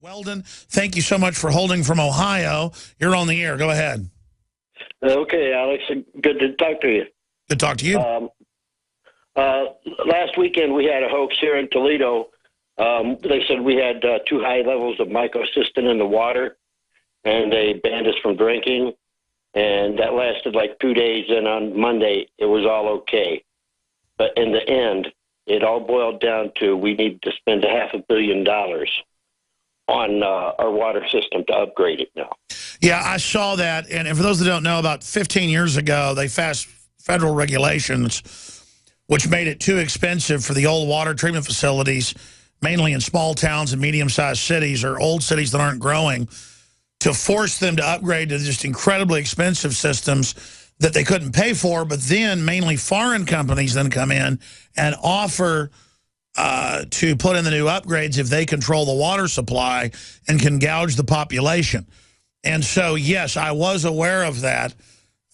Weldon, thank you so much for holding from Ohio. You're on the air. Go ahead. Okay, Alex. Good to talk to you. Good to talk to you. Last weekend we had a hoax here in Toledo. They said we had too high levels of microcystin in the water, and they banned us from drinking. And that lasted like 2 days, and on Monday it was all okay. But in the end, it all boiled down to we need to spend $500 million on our water system to upgrade it now. Yeah, I saw that. And for those that don't know, about 15 years ago, they passed federal regulations which made it too expensive for the old water treatment facilities, mainly in small towns and medium-sized cities or old cities that aren't growing, to force them to upgrade to just incredibly expensive systems that they couldn't pay for. But then mainly foreign companies then come in and offer to put in the new upgrades if they control the water supply and can gouge the population. And so, yes, I was aware of that.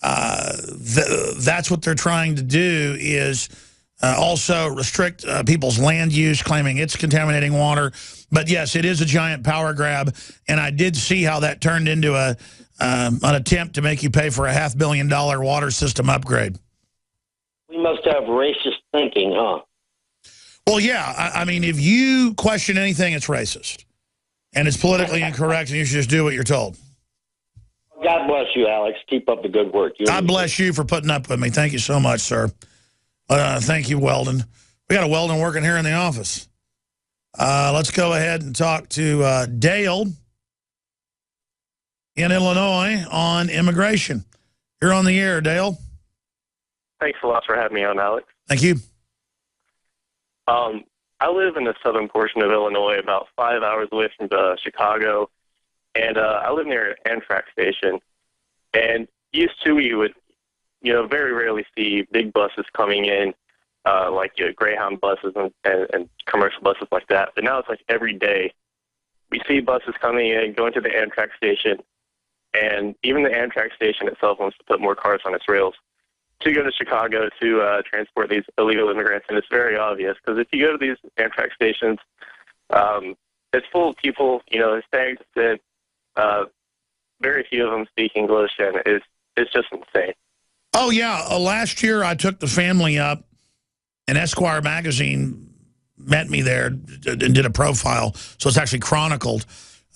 That's what they're trying to do, is also restrict people's land use, claiming it's contaminating water. But, yes, it is a giant power grab, and I did see how that turned into an attempt to make you pay for a $500 million water system upgrade. We must have racist thinking, huh? Well, yeah. I mean, if you question anything, it's racist. And it's politically incorrect, and you should just do what you're told. God bless you, Alex. Keep up the good work. God bless you for putting up with me. Thank you so much, sir. Thank you, Weldon. We got a Weldon working here in the office. Let's go ahead and talk to Dale in Illinois on immigration. You're on the air, Dale. Thanks a lot for having me on, Alex. Thank you. I live in the southern portion of Illinois, about 5 hours away from Chicago, and I live near an Amtrak station. And used to, we would, very rarely see big buses coming in, like Greyhound buses and commercial buses like that. But now it's like every day we see buses coming in, going to the Amtrak station, and even the Amtrak station itself wants to put more cars on its rails to go to Chicago to transport these illegal immigrants. And it's very obvious, because if you go to these Amtrak stations, it's full of people, Hispanic descent. Very few of them speak English, and it's just insane. Oh, yeah. Last year I took the family up, and Esquire magazine met me there and did a profile. So it's actually chronicled,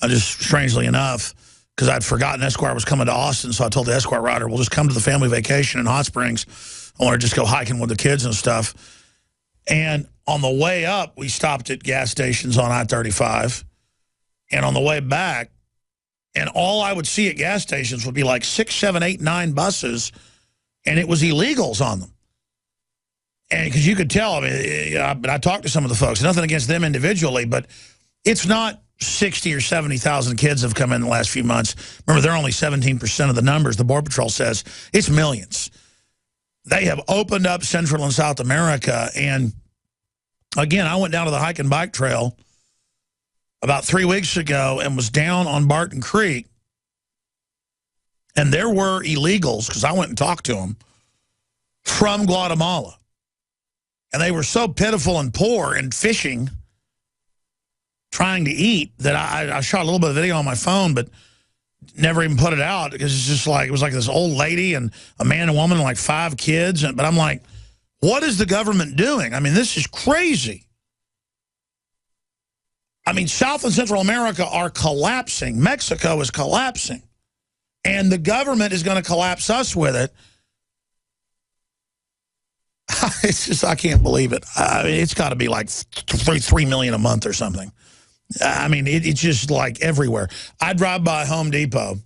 just strangely enough, because I'd forgotten Esquire was coming to Austin. So I told the Esquire writer, we'll just come to the family vacation in Hot Springs. I want to just go hiking with the kids and stuff. And on the way up, we stopped at gas stations on I-35. And on the way back, and all I would see at gas stations would be like 6, 7, 8, 9 buses, and it was illegals on them. And because you could tell, but I talked to some of the folks, nothing against them individually, but it's not 60 or 70,000 kids have come in the last few months. Remember, they're only 17% of the numbers. The Border Patrol says it's millions. They have opened up Central and South America. And again, I went down to the hike and bike trail about 3 weeks ago and was down on Barton Creek. And there were illegals, because I went and talked to them, from Guatemala. And they were so pitiful and poor and fishing, trying to eat, that I shot a little bit of video on my phone, but never even put it out, because it's just like, it was like this old lady and a man and woman and like 5 kids. But I'm like, what is the government doing? I mean, this is crazy. I mean, South and Central America are collapsing. Mexico is collapsing. And the government is going to collapse us with it. It's just, I can't believe it. I mean, it's got to be like 3 million a month or something. I mean, it's just like everywhere. I drive by Home Depot,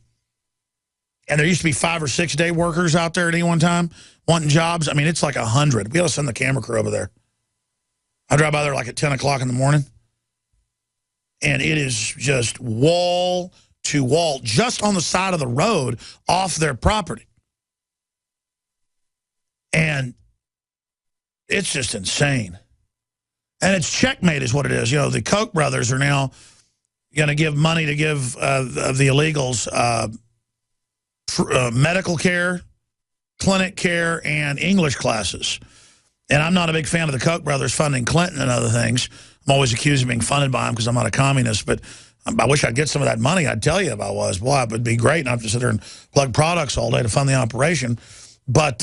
and there used to be 5 or 6 day workers out there at any one time wanting jobs. I mean, it's like 100. We got to send the camera crew over there. I drive by there like at 10 o'clock in the morning, and it is just wall to wall, just on the side of the road off their property. And it's just insane. And it's checkmate is what it is. The Koch brothers are now going to give money to give the illegals medical care, clinic care, and English classes. And I'm not a big fan of the Koch brothers funding Clinton and other things. I'm always accused of being funded by them because I'm not a communist. But I wish I'd get some of that money. I'd tell you if I was. Boy, it would be great. And I have to sit there and plug products all day to fund the operation. But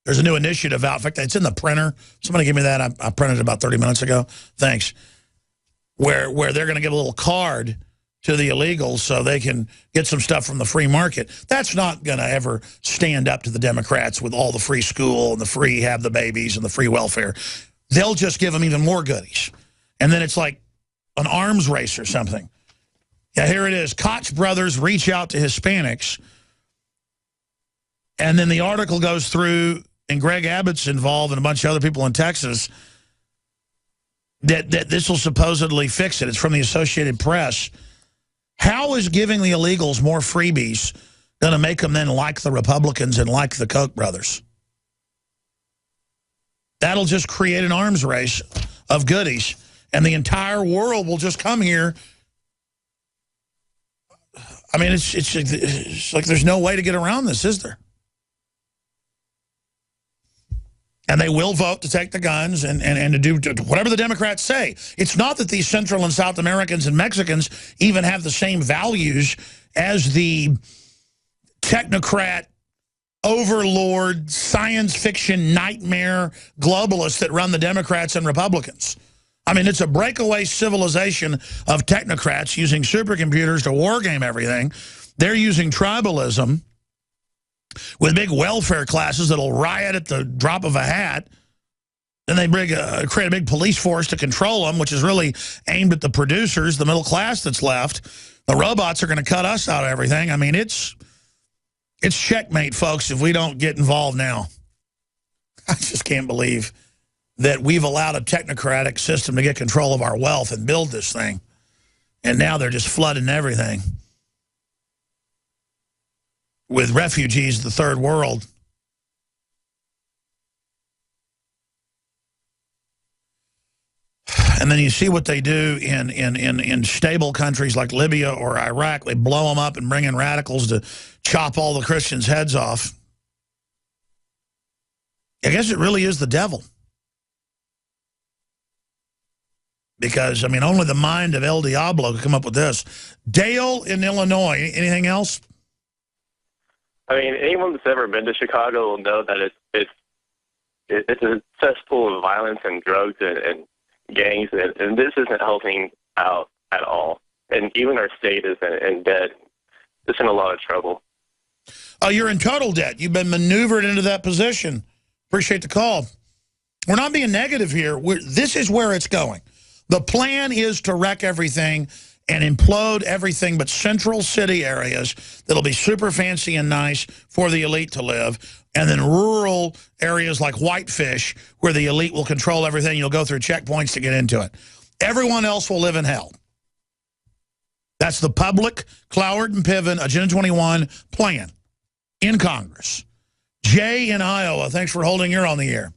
there's a new initiative out. In fact, it's in the printer. Somebody give me that. I printed it about 30 minutes ago. Thanks. Where they're going to give a little card to the illegals so they can get some stuff from the free market. That's not going to ever stand up to the Democrats with all the free school and the free have the babies and the free welfare. They'll just give them even more goodies. And then it's like an arms race or something. Yeah, here it is. Koch brothers reach out to Hispanics. And then the article goes through, and Greg Abbott's involved and a bunch of other people in Texas, that this will supposedly fix it. It's from the Associated Press. How is giving the illegals more freebies going to make them then like the Republicans and like the Koch brothers? That'll just create an arms race of goodies. And the entire world will just come here. I mean, it's like there's no way to get around this, is there? And they will vote to take the guns and to do whatever the Democrats say. It's not that these Central and South Americans and Mexicans even have the same values as the technocrat, overlord, science fiction, nightmare globalists that run the Democrats and Republicans. I mean, it's a breakaway civilization of technocrats using supercomputers to wargame everything. They're using tribalism with big welfare classes that'll riot at the drop of a hat. Then they create a big police force to control them, which is really aimed at the producers, the middle class that's left. The robots are going to cut us out of everything. I mean, it's checkmate, folks, if we don't get involved now. I just can't believe that we've allowed a technocratic system to get control of our wealth and build this thing. And now they're just flooding everything with refugees, the third world. And then you see what they do in stable countries like Libya or Iraq. They blow them up and bring in radicals to chop all the Christians' heads off. I guess it really is the devil. Because, I mean, only the mind of El Diablo could come up with this. Dale in Illinois, anything else? I mean, anyone that's ever been to Chicago will know that it's a cesspool of violence and drugs and gangs, and this isn't helping out at all. And even our state is in debt. It's in a lot of trouble. Oh, you're in total debt. You've been maneuvered into that position. Appreciate the call. We're not being negative here. This is where it's going. The plan is to wreck everything and implode everything but central city areas that'll be super fancy and nice for the elite to live, and then rural areas like Whitefish where the elite will control everything. You'll go through checkpoints to get into it. Everyone else will live in hell. That's the public, Cloward and Piven, Agenda 21 plan in Congress. Jay in Iowa, thanks for holding your on the air.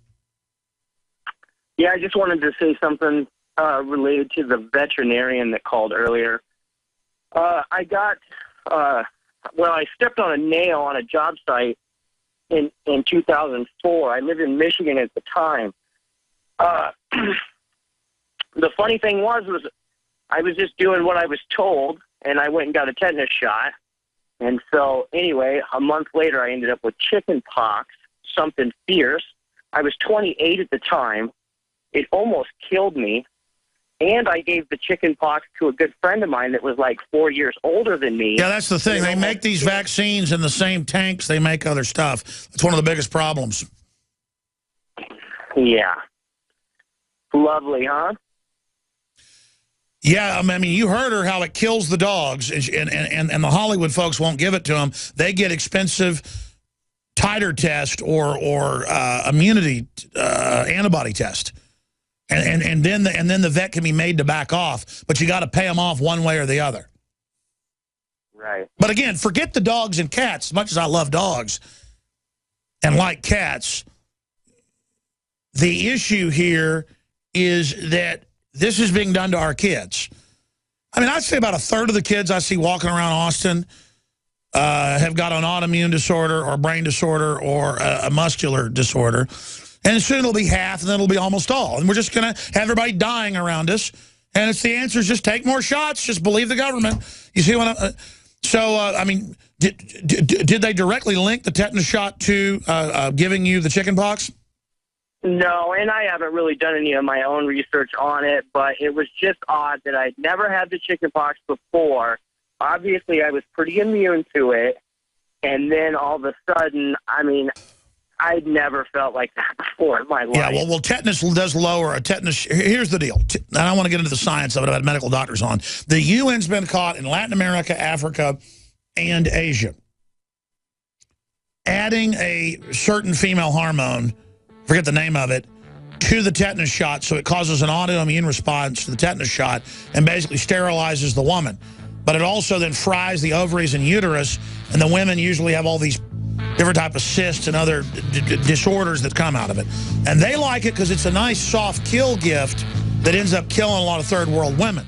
Yeah, I just wanted to say something related to the veterinarian that called earlier. I stepped on a nail on a job site in 2004. I lived in Michigan at the time. The funny thing was I was just doing what I was told, and I went and got a tetanus shot. And so, anyway, a month later, I ended up with chicken pox, something fierce. I was 28 at the time. It almost killed me. And I gave the chicken pox to a good friend of mine that was like 4 years older than me. Yeah, that's the thing. They make these vaccines in the same tanks they make other stuff. That's one of the biggest problems. Yeah. Lovely, huh? Yeah, I mean, you heard her how it kills the dogs, and the Hollywood folks won't give it to them. They get expensive titer test or immunity antibody test. And then the vet can be made to back off, but you got to pay them off one way or the other. Right. But again, forget the dogs and cats. As much as I love dogs and like cats, the issue here is that this is being done to our kids. I mean, I'd say about a third of the kids I see walking around Austin have got an autoimmune disorder or brain disorder or a muscular disorder. And soon it'll be half, and then it'll be almost all. And we're just going to have everybody dying around us And it's the answer is just take more shots. Just believe the government. You see what I'm... I mean, did they directly link the tetanus shot to giving you the chicken pox? No, and I haven't really done any of my own research on it, but it was just odd that I'd never had the chicken pox before. Obviously, I was pretty immune to it, and then all of a sudden, I mean, I'd never felt like that before in my life. Yeah, well, tetanus does lower a tetanus. Here's the deal. I don't want to get into the science of it. I've had medical doctors on. The UN's been caught in Latin America, Africa, and Asia adding a certain female hormone, forget the name of it, to the tetanus shot, so it causes an autoimmune response to the tetanus shot and basically sterilizes the woman. But it also then fries the ovaries and uterus, and the women usually have all these different type of cysts and other disorders that come out of it. And they like it because it's a nice soft kill gift that ends up killing a lot of third world women.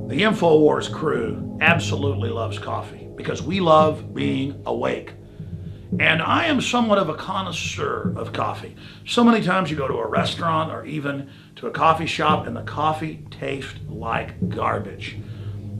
The InfoWars crew absolutely loves coffee because we love being awake. And I am somewhat of a connoisseur of coffee. So many times you go to a restaurant or even to a coffee shop and the coffee tastes like garbage.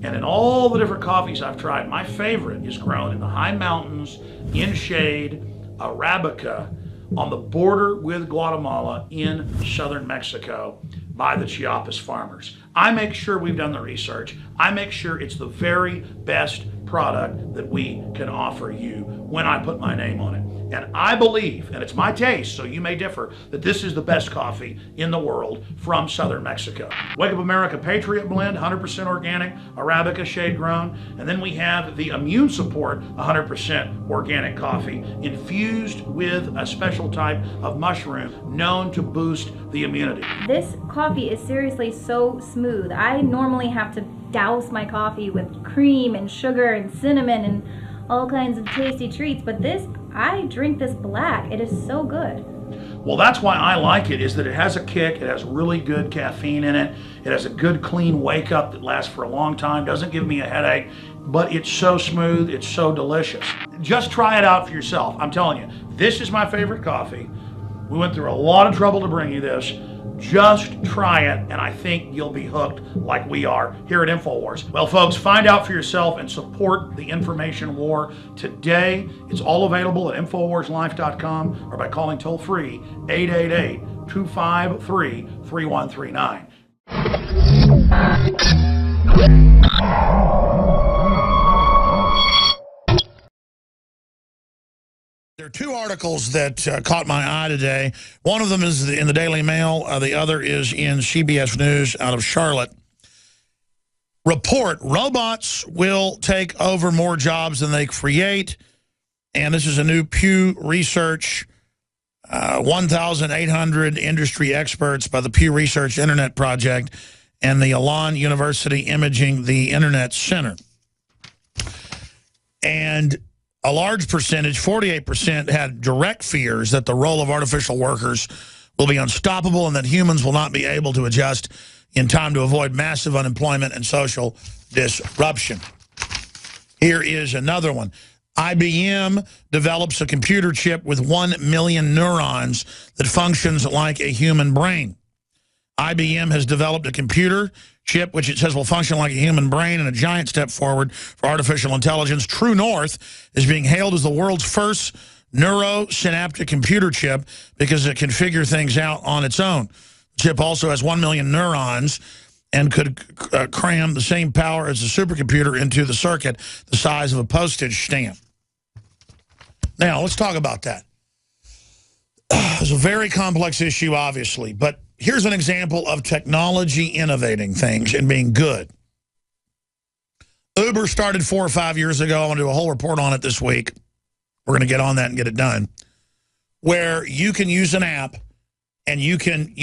And in all the different coffees I've tried, my favorite is grown in the high mountains, in shade, Arabica, on the border with Guatemala in southern Mexico by the Chiapas farmers. I make sure we've done the research. I make sure it's the very best product that we can offer you when I put my name on it. And I believe, and it's my taste, so you may differ, that this is the best coffee in the world from southern Mexico. Wake Up America Patriot Blend, 100% organic, Arabica shade grown. And then we have the Immune Support, 100% organic coffee, infused with a special type of mushroom known to boost the immunity. This coffee is seriously so smooth. I normally have to douse my coffee with cream and sugar and cinnamon and all kinds of tasty treats, but this, I drink this black. It is so good. Well, that's why I like it, is that it has a kick, it has really good caffeine in it, it has a good clean wake up that lasts for a long time, doesn't give me a headache, but it's so smooth, it's so delicious. Just try it out for yourself. I'm telling you, this is my favorite coffee. We went through a lot of trouble to bring you this. Just try it, and I think you'll be hooked like we are here at InfoWars. Well, folks, find out for yourself and support the information war today. It's all available at InfoWarsLife.com or by calling toll-free 888-253-3139. There are two articles that caught my eye today. One of them is in the Daily Mail. The other is in CBS News out of Charlotte. Report, robots will take over more jobs than they create. And this is a new Pew Research, 1,800 industry experts by the Pew Research Internet Project and the Elan University Imaging the Internet Center. And a large percentage, 48%, had direct fears that the role of artificial workers will be unstoppable and that humans will not be able to adjust in time to avoid massive unemployment and social disruption. Here is another one. IBM develops a computer chip with 1 million neurons that functions like a human brain. IBM has developed a computer chip which it says will function like a human brain, and a giant step forward for artificial intelligence. True North is being hailed as the world's first neurosynaptic computer chip because it can figure things out on its own. The chip also has 1 million neurons and could cram the same power as a supercomputer into the circuit the size of a postage stamp. Now, let's talk about that. It's a very complex issue, obviously, but here's an example of technology innovating things and being good. Uber started 4 or 5 years ago. I want to do a whole report on it this week. We're going to get on that and get it done. Where you can use an app and you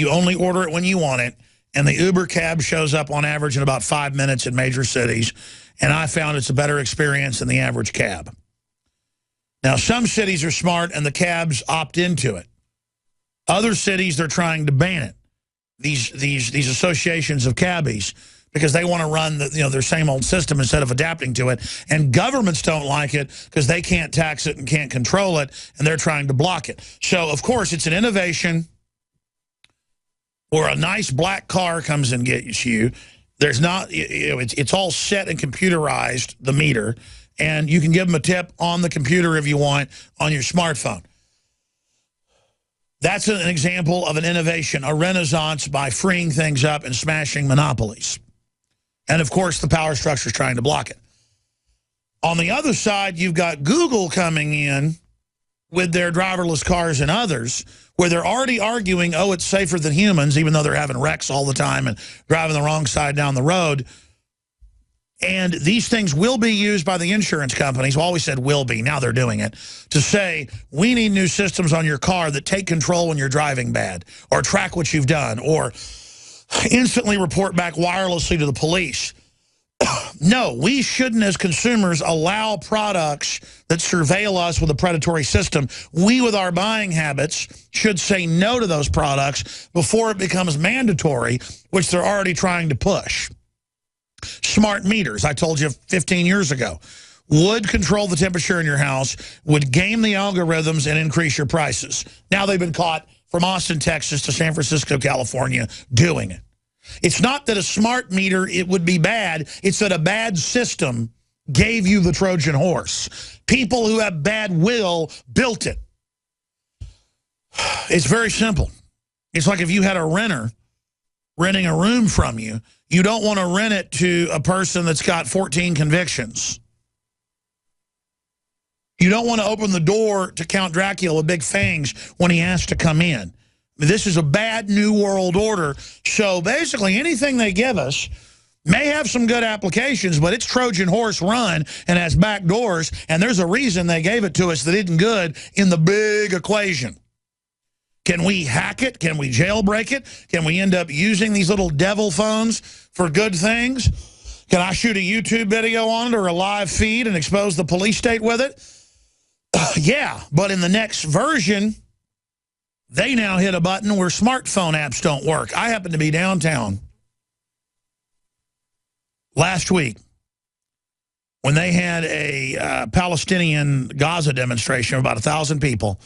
only order it when you want it, and the Uber cab shows up on average in about 5 minutes in major cities, and I found it's a better experience than the average cab. Now, some cities are smart and the cabs opt into it. Other cities, they're trying to ban it. These associations of cabbies, because they want to run their same old system instead of adapting to it. And governments don't like it because they can't tax it and can't control it, and they're trying to block it. So, of course, it's an innovation or a nice black car comes and gets you, there's not, it's all set and computerized, the meter, and you can give them a tip on the computer if you want on your smartphone. That's an example of an innovation, a renaissance by freeing things up and smashing monopolies. And, of course, the power structure is trying to block it. On the other side, you've got Google coming in with their driverless cars and others, where they're already arguing, oh, it's safer than humans, even though they're having wrecks all the time and driving the wrong side down the road. And these things will be used by the insurance companies. Well, always said will be. Now they're doing it. To say, we need new systems on your car that take control when you're driving bad, or track what you've done, or instantly report back wirelessly to the police. No, we shouldn't, as consumers, allow products that surveil us with a predatory system. We, with our buying habits, should say no to those products before it becomes mandatory, which they're already trying to push. Smart meters, I told you 15 years ago, would control the temperature in your house, would game the algorithms and increase your prices. Now they've been caught from Austin, Texas to San Francisco, California, doing it. It's not that a smart meter, it would be bad. It's that a bad system gave you the Trojan horse. People who have bad will built it. It's very simple. It's like if you had a renter renting a room from you, you don't want to rent it to a person that's got 14 convictions. You don't want to open the door to Count Dracula with big fangs when he has to come in. This is a bad new world order. So basically anything they give us may have some good applications, but it's Trojan horse run and has back doors, and there's a reason they gave it to us that isn't good in the big equation. Can we hack it? Can we jailbreak it? Can we end up using these little devil phones for good things? Can I shoot a YouTube video on it or a live feed and expose the police state with it? Yeah, but in the next version, they now hit a button where smartphone apps don't work. I happened to be downtown last week when they had a Palestinian Gaza demonstration of about 1,000 people.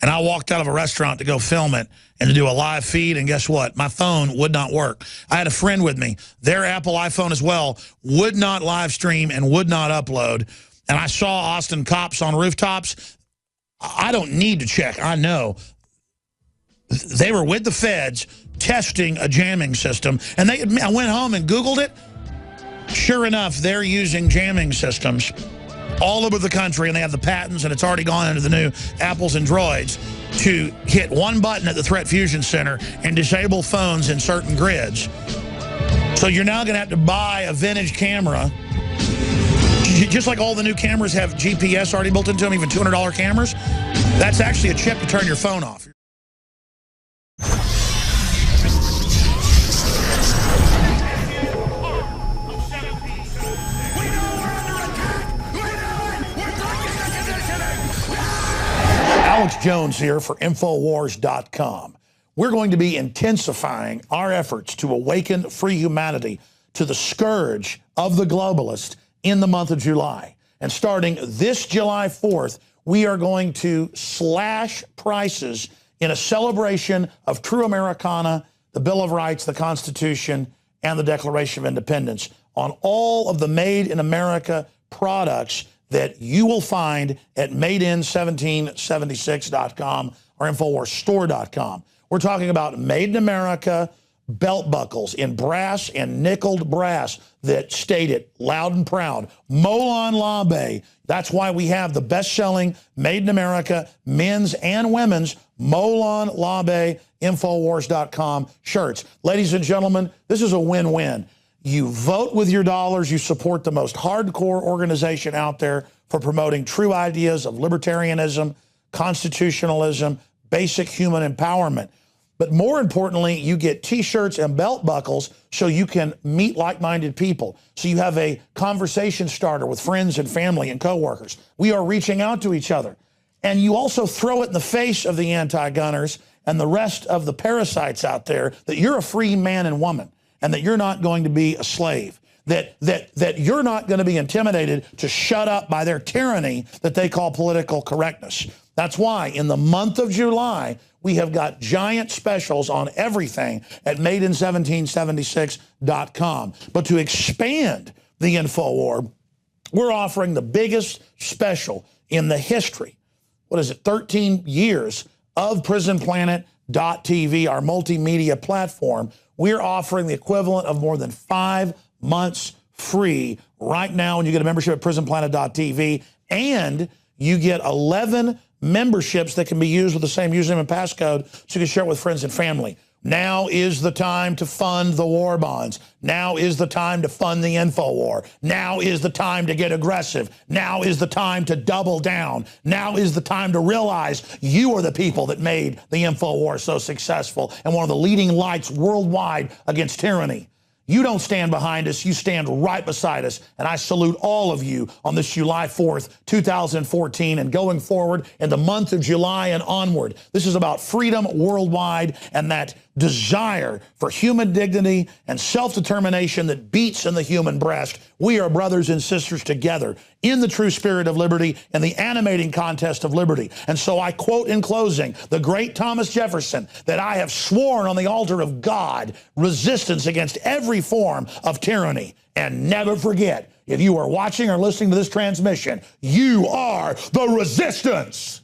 And I walked out of a restaurant to go film it and to do a live feed, and guess what? My phone would not work. I had a friend with me. Their Apple iPhone as well would not live stream and would not upload. And I saw Austin cops on rooftops. I don't need to check. I know. They were with the feds testing a jamming system. And I went home and Googled it. Sure enough, they're using jamming systems all over the country, and they have the patents, and it's already gone into the new Apples and Droids to hit one button at the Threat Fusion Center and disable phones in certain grids. So you're now going to have to buy a vintage camera. Just like all the new cameras have GPS already built into them, even $200 cameras, that's actually a chip to turn your phone off. Alex Jones here for Infowars.com. We're going to be intensifying our efforts to awaken free humanity to the scourge of the globalist in the month of July. And starting this July 4th, we are going to slash prices in a celebration of true Americana, the Bill of Rights, the Constitution, and the Declaration of Independence on all of the Made in America products that you will find at madein1776.com or InfoWarsStore.com. We're talking about Made in America belt buckles in brass and nickeled brass that state it loud and proud. Molon Labe. That's why we have the best-selling Made in America men's and women's Molon Labe Infowars.com shirts. Ladies and gentlemen, this is a win-win. You vote with your dollars. You support the most hardcore organization out there for promoting true ideas of libertarianism, constitutionalism, basic human empowerment. But more importantly, you get T-shirts and belt buckles so you can meet like-minded people. So you have a conversation starter with friends and family and coworkers. We are reaching out to each other. And you also throw it in the face of the anti-gunners and the rest of the parasites out there that you're a free man and woman, and that you're not going to be a slave, that you're not going to be intimidated to shut up by their tyranny that they call political correctness. That's why in the month of July, We have got giant specials on everything at madein1776.com. But to expand the InfoWar, we're offering the biggest special in the history, 13 years of PrisonPlanet.tv, our multimedia platform. We're offering the equivalent of more than 5 months free right now when you get a membership at PrisonPlanet.tv, and you get 11 memberships that can be used with the same username and passcode so you can share it with friends and family. Now is the time to fund the war bonds. Now is the time to fund the InfoWar. Now is the time to get aggressive. Now is the time to double down. Now is the time to realize you are the people that made the InfoWar so successful and one of the leading lights worldwide against tyranny. You don't stand behind us, you stand right beside us. And I salute all of you on this July 4th, 2014, and going forward in the month of July and onward. This is about freedom worldwide and that desire for human dignity and self-determination that beats in the human breast. We are brothers and sisters together in the true spirit of liberty and the animating contest of liberty. And so I quote in closing the great Thomas Jefferson, that I have sworn on the altar of God resistance against every form of tyranny. And never forget, if you are watching or listening to this transmission, you are the resistance.